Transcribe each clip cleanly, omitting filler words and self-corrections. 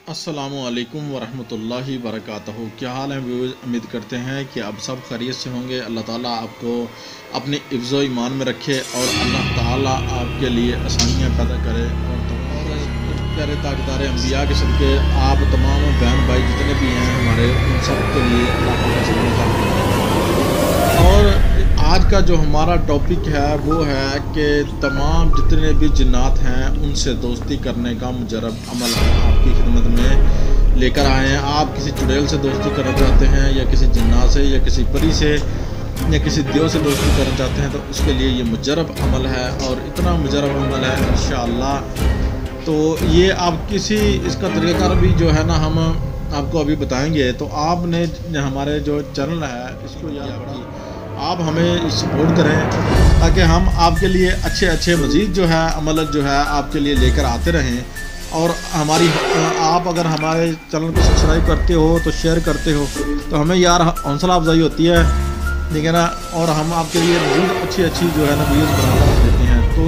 अस्सलामु अलैकुम वरहमतुल्लाहि वबरकातुहू। क्या हाल है व्यूअर्स? उम्मीद करते हैं कि आप सब खैरियत से होंगे। अल्लाह ताला आपको अपने हिफ्ज़ व ईमान में रखे और अल्लाह ताला आपके लिए आसानियाँ पैदा करे और प्यारे ताजदार अम्बिया के सदक़े आप तमाम बहन भाई जितने भी हैं हमारे, उन सब के लिए अल्लाह ताला से मिलता। और आज का जो हमारा टॉपिक है वो है कि तमाम जितने भी जिन्नात हैं उनसे दोस्ती करने का मुजरब अमल आपकी खिदमत में लेकर आए हैं। आप किसी चुड़ैल से दोस्ती करना चाहते हैं या किसी जिन्नात से या किसी परी से या किसी देव से दोस्ती करना चाहते हैं तो उसके लिए ये मुजरब अमल है और इतना मुजरब अमल है इंशाअल्लाह। तो ये आप किसी इसका तरीक़ाकार भी जो है ना हम आपको अभी बताएंगे। तो आपने हमारे जो चैनल है इसको याद आप हमें सपोर्ट करें ताकि हम आपके लिए अच्छे अच्छे मज़ीद जो है अमल जो है आपके लिए लेकर आते रहें। और हमारी आप अगर हमारे चैनल को सब्सक्राइब करते हो तो शेयर करते हो तो हमें यार हौसला अफजाई होती है, ठीक है ना। और हम आपके लिए मज़ीद अच्छी अच्छी जो है ना वीडियोज़ बनाकर देते हैं। तो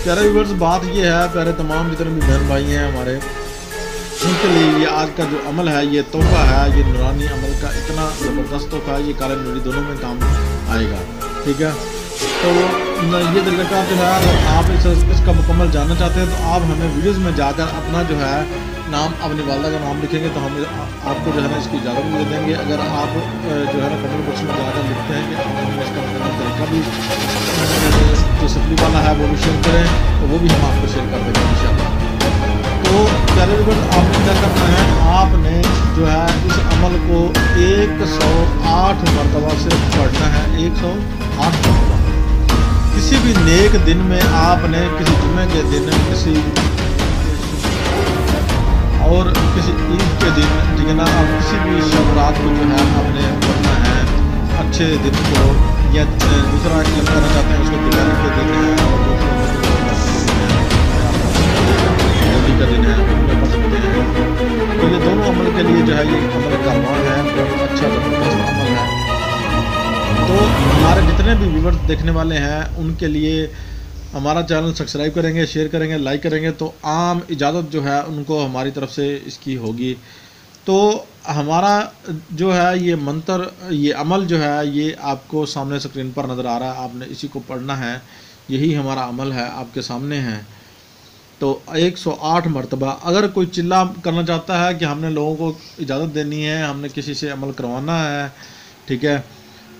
प्यारे व्यूअर्स, बात ये है प्यारे तमाम जितने भी बहन भाई हैं हमारे, उनके लिए ये आज का जो अमल है ये तोहफ़ा है, ये नूरानी अमल का इतना ज़बरदस्त तोहफ़ा है, ये काले नूरी दोनों में काम आएगा, ठीक है। तो ये तरीका जो है अगर आप इसका मुकम्मल जानना चाहते हैं तो आप हमें वीडियोज़ में जाकर अपना जो है नाम, अपनी वालदा का नाम लिखेंगे तो हम आपको जो है ना इसकी इजाज़त भी दे देंगे। अगर आप जो है ना कमेंट बॉक्स में जाकर लिखते हैं कि आप हमें इसका मुकम्मल तरीका भी जो सप्ली वाला है वो भी शेयर करें तो वो भी हम आपको शेयर कर देंगे इंशाअल्लाह। तो प्यारे व्यूअर्स, आपने क्या करना है, आपने जो है इस अमल को 108 मरतबा सिर्फ पढ़ना है, 108 मरतबा। किसी भी नेक दिन में आपने किसी जुम्मे के दिन किसी और किसी ईद के दिन, ठीक है ना, आप किसी भी शब रात को जो है आपने पढ़ना है अच्छे दिन को, या दूसरा करना चाहते हैं उसको दिवाली के दिन है और का दिन है उनमें पढ़ सकते हैं। तो ये दोनों अमल के लिए जो है ये अमल कारवान है, बहुत अच्छा ज़बरदस्त अमल है। तो हमारे जितने भी व्यूअर्स देखने वाले हैं उनके लिए हमारा चैनल सब्सक्राइब करेंगे, शेयर करेंगे, लाइक करेंगे तो आम इजाज़त जो है उनको हमारी तरफ से इसकी होगी। तो हमारा जो है ये मंत्र, ये अमल जो है ये आपको सामने स्क्रीन पर नज़र आ रहा है, आपने इसी को पढ़ना है, यही हमारा अमल है आपके सामने है। तो 108 मरतबा। अगर कोई चिल्ला करना चाहता है कि हमने लोगों को इजाज़त देनी है, हमने किसी से अमल करवाना है, ठीक है,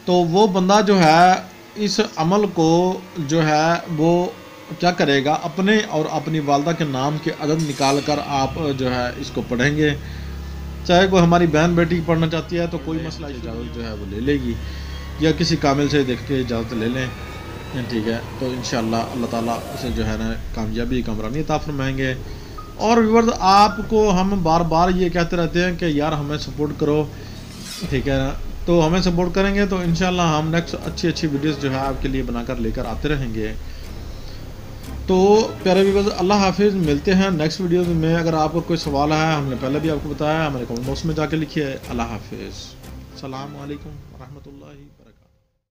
तो वो बंदा जो है इस अमल को जो है वो क्या करेगा, अपने और अपनी वालदा के नाम के अदद निकाल कर आप जो है इसको पढ़ेंगे। चाहे कोई हमारी बहन बेटी पढ़ना चाहती है तो कोई मसला, इजाज़त जो है वो ले लेगी या किसी कामिल से देख के इजाज़त ले लें, ठीक है। तो इंशाअल्लाह अल्लाह ताला उसे जो है ना कामयाबी कामरानी अता फरमाएंगे। और व्यूअर्स, आपको हम बार बार ये कहते रहते हैं कि यार हमें सपोर्ट करो, ठीक है ना। तो हमें सपोर्ट करेंगे तो इंशाअल्लाह हम नेक्स्ट अच्छी अच्छी वीडियोस जो है आपके लिए बनाकर लेकर आते रहेंगे। तो प्यारे व्यूअर्स, अल्लाह हाफिज़, मिलते हैं नेक्स्ट वीडियोज़ में। अगर आपको कोई सवाल है, हमने पहले भी आपको बताया, हमारे कमेंट बॉक्स में जाके लिखिए। अल्लाह हाफिज़, अस्सलामु अलैकुम रहमतुल्लाहि।